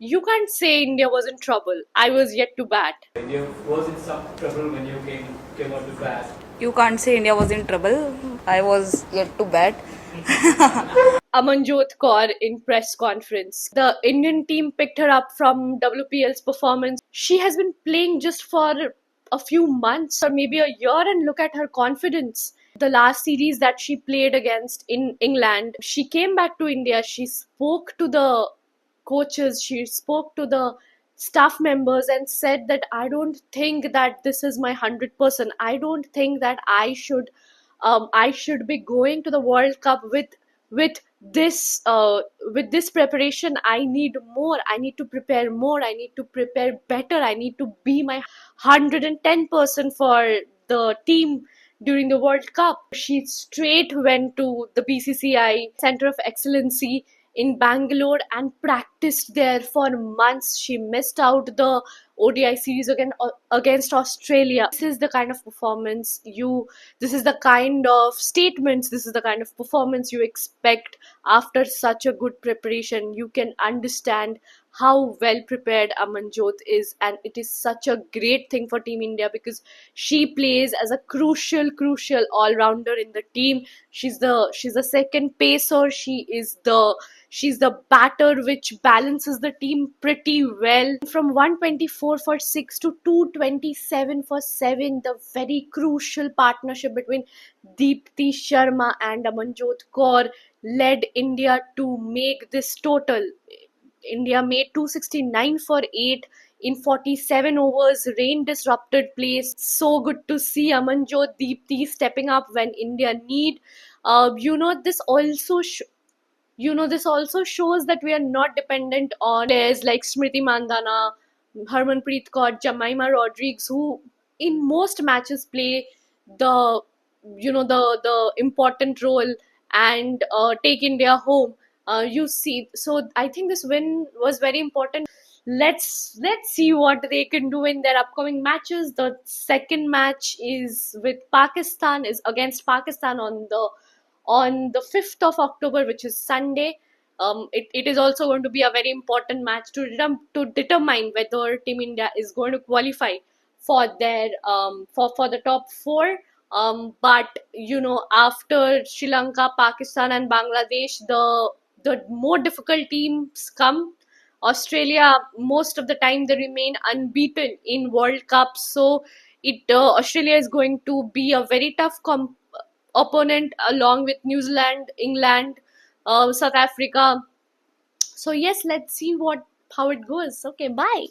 You can't say India was in trouble. I was yet to bat. India was in some trouble when you came out to bat. You can't say India was in trouble. I was yet to bat. Amanjot Kaur in press conference. The Indian team picked her up from WPL's performance. She has been playing just for a few months or maybe a year, and look at her confidence. The last series that she played against in England, she came back to India. She spoke to the coaches, she spoke to the staff members and said that I don't think that this is my 100%. I don't think that I should be going to the World Cup with with this preparation. I need more. I need to prepare more. I need to prepare better. I need to be my 110% for the team during the World Cup. She straight went to the BCCI Center of Excellency in Bangalore and practiced there for months. She missed out the ODI series against Australia. This is the kind of performance this is the kind of statements, this is the kind of performance you expect after such a good preparation. You can understand how well prepared Amanjot is, and it is such a great thing for Team India because she plays as a crucial all-rounder in the team. She's the second pacer. She's the batter which balances the team pretty well. From 124 for 6 to 227 for 7, the very crucial partnership between Deepti Sharma and Amanjot Kaur led India to make this total. India made 269 for 8 in 47 overs. Rain disrupted plays. So good to see Amanjot Deepti stepping up when India need. This also shows that we are not dependent on players like Smriti Mandhana, Harmanpreet Kaur, Jemimah Rodrigues, who in most matches play the the important role and take India home. So I think this win was very important. Let's see what they can do in their upcoming matches. The second match is against Pakistan on the 5th of October, which is Sunday. It is also going to be a very important match to determine whether Team India is going to qualify for their for the top four. But after Sri Lanka, Pakistan, and Bangladesh, the more difficult teams come. Australia, most of the time they remain unbeaten in World Cups, so it Australia is going to be a very tough opponent along with New Zealand, England, South Africa. So yes, let's see how it goes. Okay, bye.